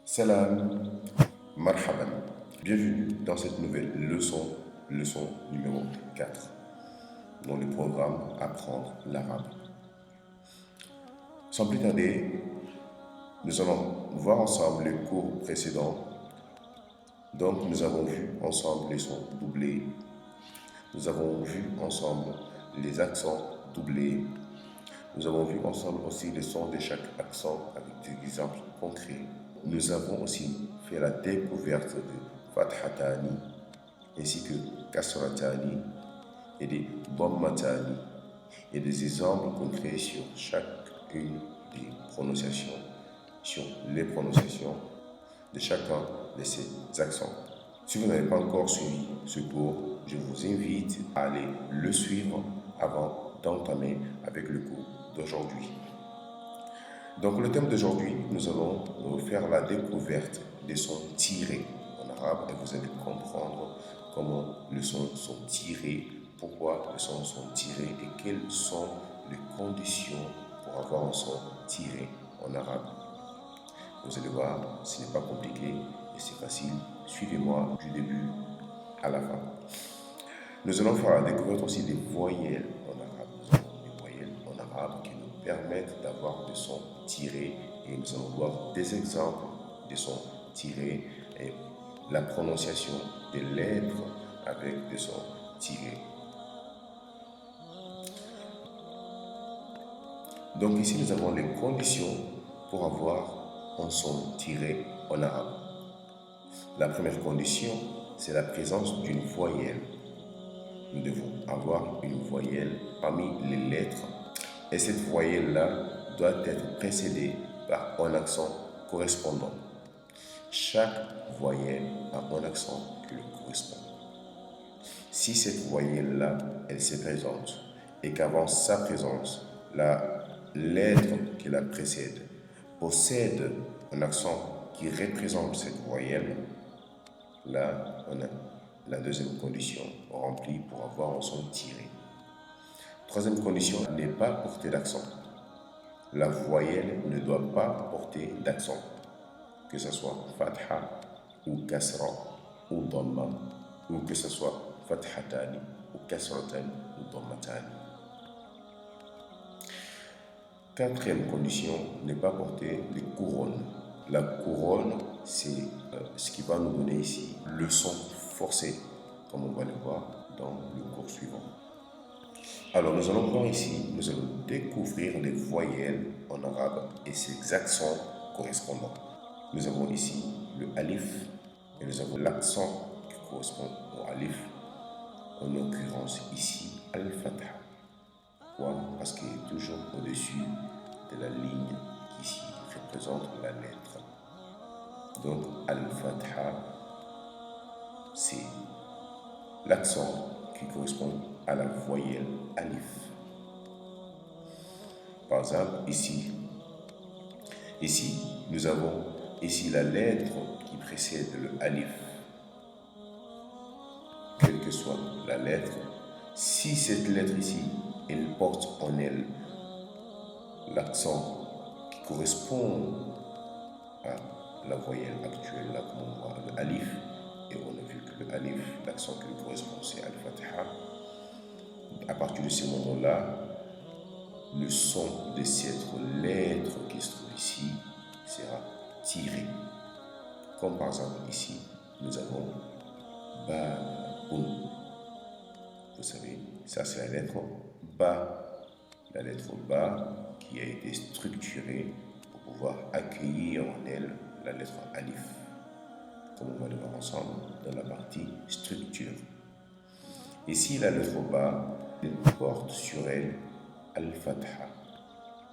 Salam, marhaban. Bienvenue dans cette nouvelle leçon numéro 4, dans le programme Apprendre l'arabe. Sans plus tarder, nous allons voir ensemble les cours précédents. Donc, nous avons vu ensemble les sons doublés. Nous avons vu ensemble les accents doublés. Nous avons vu ensemble aussi les sons de chaque accent avec des exemples concrets. Nous avons aussi fait la découverte de fathatani ainsi que kasratani et des dhammatani et des exemples concrets sur chacune des prononciations, sur les prononciations de chacun de ces accents. Si vous n'avez pas encore suivi ce cours, je vous invite à aller le suivre avant d'entamer avec le cours d'aujourd'hui. Donc le thème d'aujourd'hui, nous allons faire la découverte des sons tirés en arabe et vous allez comprendre comment les sons sont tirés, pourquoi les sons sont tirés et quelles sont les conditions pour avoir un son tiré en arabe. Vous allez voir, ce n'est pas compliqué et c'est facile. Suivez-moi du début à la fin. Nous allons faire la découverte aussi des voyelles en arabe. Nous avons des voyelles en arabe qui nous permettent d'avoir des sons tirés et nous allons voir des exemples de sons tirés et la prononciation des lettres avec des sons tirés. Donc ici nous avons les conditions pour avoir un son tiré en arabe. La première condition, c'est la présence d'une voyelle. Nous devons avoir une voyelle parmi les lettres et cette voyelle-là doit être précédée par un accent correspondant. Chaque voyelle a un accent qui lui correspond. Si cette voyelle-là, elle se présente et qu'avant sa présence, la lettre qui la précède possède un accent qui représente cette voyelle, là, on a la deuxième condition remplie pour avoir un son tiré. Troisième condition, n'est pas porter d'accent. La voyelle ne doit pas porter d'accent, que ce soit fatha ou kasra ou dhamma, ou que ce soit fathatani ou kasratani ou dhammatani. Quatrième condition, ne pas porter de couronne. La couronne, c'est ce qui va nous donner ici le son forcé, comme on va le voir dans le cours suivant. Alors nous allons voir ici, nous allons découvrir les voyelles en arabe et ses accents correspondants. Nous avons ici le alif et nous avons l'accent qui correspond au alif, en l'occurrence ici al-fatha. Pourquoi? Parce qu'il est toujours au-dessus de la ligne qui ici représente la lettre. Donc al-fatha, c'est l'accent qui correspond à la voyelle alif. Par exemple, ici, nous avons ici la lettre qui précède le alif. Quelle que soit la lettre, si cette lettre ici, elle porte en elle l'accent qui correspond à la voyelle actuelle, là comme on voit le alif, et on a vu que le alif, l'accent qui lui correspond, c'est al-fatha. À partir de ce moment-là, le son de cette lettre qui se trouve ici sera tiré. Comme par exemple ici, nous avons ba'un. Vous savez, ça c'est la lettre ba. La lettre ba qui a été structurée pour pouvoir accueillir en elle la lettre alif. Comme on va le voir ensemble dans la partie structure. Ici, la lettre ba, elle porte sur elle al-fatha.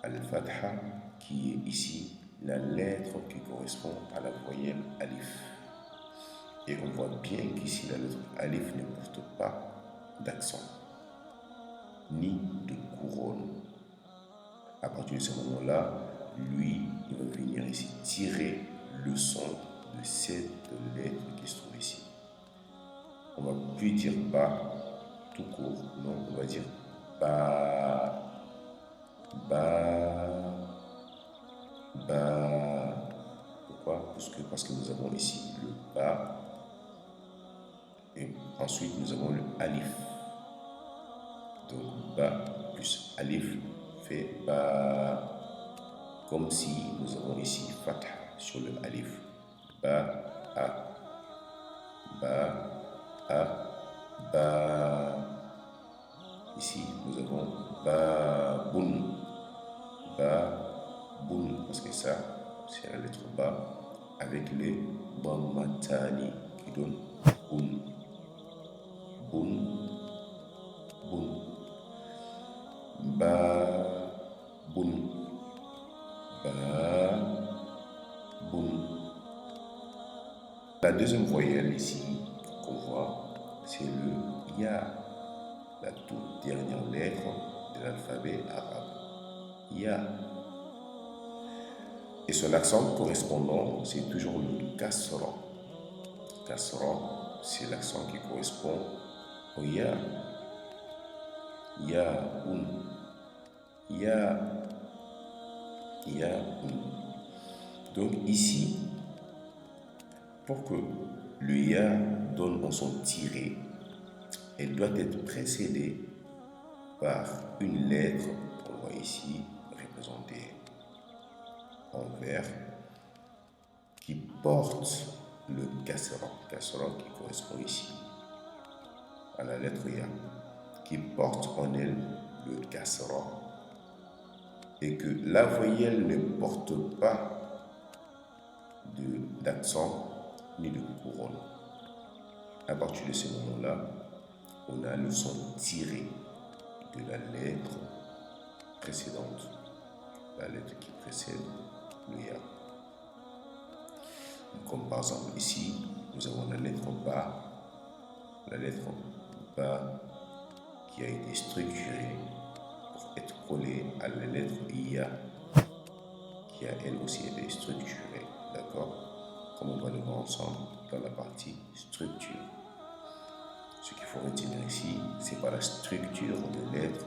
Al-fatha qui est ici la lettre qui correspond à la voyelle alif. Et on voit bien qu'ici la lettre alif ne porte pas d'accent, ni de couronne. À partir de ce moment-là, lui, il va venir ici tirer le son de cette lettre qui se trouve ici. On ne va plus dire ba tout court, non, on va dire ba, ba, ba. Pourquoi? Parce que nous avons ici le ba et ensuite nous avons le alif. Donc ba plus alif fait ba, comme si nous avons ici fatha sur le alif. Ba, a, ba, a, ba. Ici nous avons ba, boun, parce que ça c'est la lettre ba avec les dhammatani qui donne boun, boun, boun, ba, boun, ba, boun. La deuxième voyelle ici qu'on voit, c'est le ya, la toute dernière lettre de l'alphabet arabe. Ya. Et son accent correspondant, c'est toujours le kasra. Kasra, c'est l'accent qui correspond au ya. Ya, un. Ya, ya, un. Donc ici, pour que le ya donne un son tiré, elle doit être précédée par une lettre qu'on voit ici représentée en vert qui porte le kasra qui correspond ici à la lettre ya, qui porte en elle le kasra et que la voyelle ne porte pas d'accent ni de couronne. À partir de ce moment-là, on a le son tiré de la lettre précédente, la lettre qui précède le ya. Comme par exemple ici, nous avons la lettre ba qui a été structurée pour être collée à la lettre ya, qui a elle aussi été structurée, d'accord? Comme on va le voir ensemble dans la partie structure. Ce qu'il faut retenir ici, c'est pas la structure de lettres,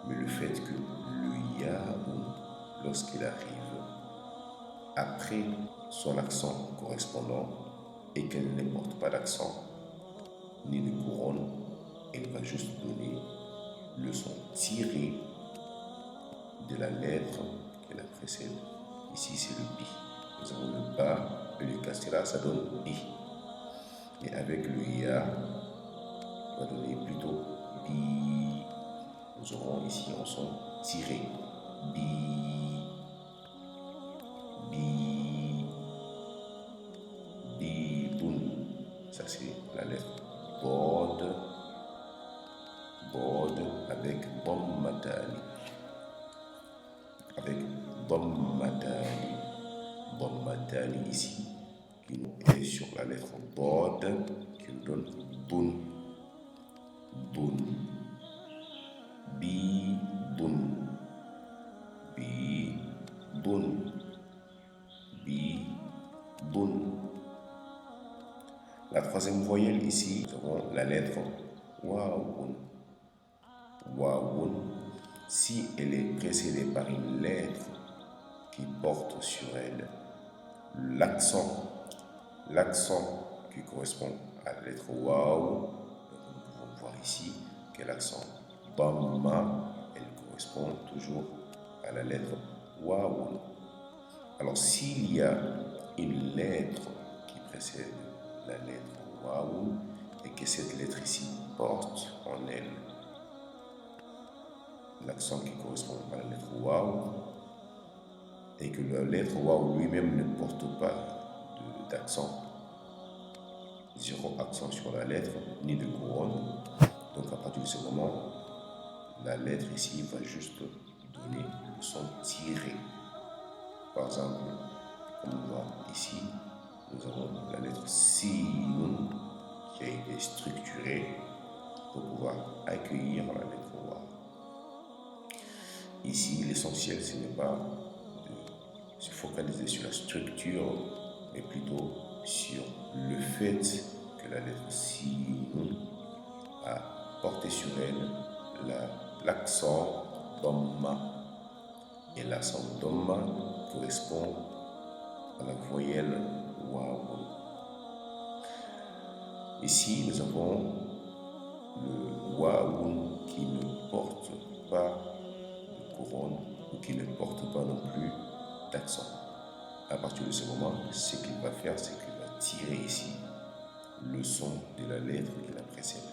mais le fait que le ya, lorsqu'il arrive après son accent correspondant et qu'elle ne porte pas d'accent ni de couronne, elle va juste donner le son tiré de la lettre qui la précède. Ici, c'est le bi. Nous avons le ba et le kasra, ça donne bi. Et avec le ya, on va donner plutôt bi. Nous aurons ici un son tiré. Bi, bi, bi, boun. Ça, c'est la lettre bod, avec dhammatani. Avec dhammatani ici, qui est sur la lettre bod, qui nous donne boun, boun, bi, boun, bi, boun, bi, boun. La troisième voyelle ici, nous avons la lettre waoun. Waoun, si elle est précédée par une lettre qui porte sur elle l'accent qui correspond à la lettre waou, nous pouvons voir ici que l'accent dhamma, elle correspond toujours à la lettre waoun. Alors s'il y a une lettre qui précède la lettre waoun et que cette lettre ici porte en elle l'accent qui correspond à la lettre waouh et que la lettre waouh lui-même ne porte pas d'accent, zéro accent sur la lettre, ni de couronne. Donc à partir de ce moment, la lettre ici va juste donner le son tiré. Par exemple, comme on voit ici, nous avons la lettre sin qui a été structurée pour pouvoir accueillir la lettre waouh. Ici, l'essentiel, ce n'est pas de se focaliser sur la structure, mais plutôt sur le fait que la lettre sin a porté sur elle l'accent dhamma. Et l'accent dhamma correspond à la voyelle waw. Ici, nous avons le waw qui ne porte pas de couronne ou qui ne porte pas non plus d'accent. À partir de ce moment, ce qu'il va faire, c'est qu'il va tirer ici le son de la lettre qui la précède.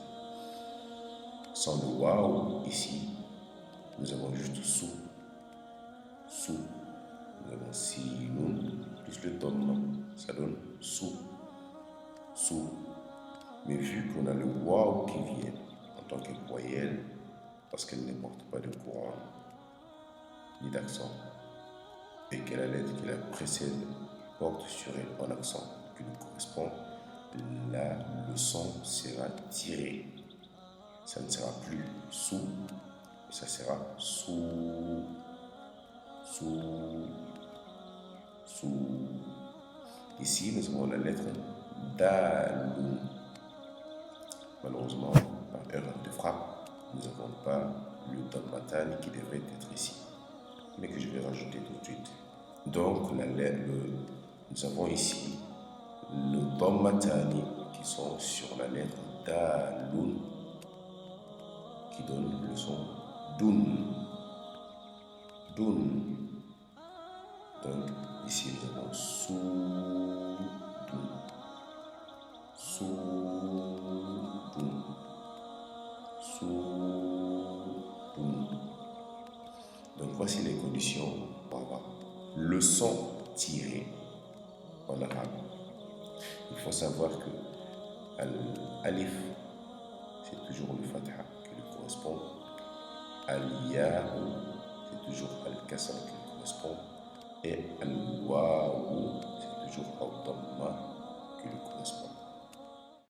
Sans le waw, ici, nous avons juste sou. Sou. Nous avons si, nun, plus le tom, ça donne sou. Sou. Mais vu qu'on a le waw qui vient en tant que voyelle, parce qu'elle ne porte pas de couronne ni d'accent, et que la lettre qui la précède porte sur elle un accent qui lui correspond, là, le son sera tiré. Ça ne sera plus sou, ça sera sou, sou, sou. Ici, nous avons la lettre dalou. Malheureusement, par erreur de frappe, nous n'avons pas le dammatani qui devrait être ici, mais que je vais rajouter tout de suite. Donc, nous avons ici le dammatani qui sont sur la lettre daloun, qui donne le son doun. Doun. Donc, ici, nous avons sou, doun. Sou, doun. Sou, doun. Donc, voici les conditions pour avoir le son tiré en arabe. Il faut savoir que l'alif, c'est toujours le fatha qui lui correspond. Al-ya, c'est toujours al-kasra qui lui correspond. Et al-waw,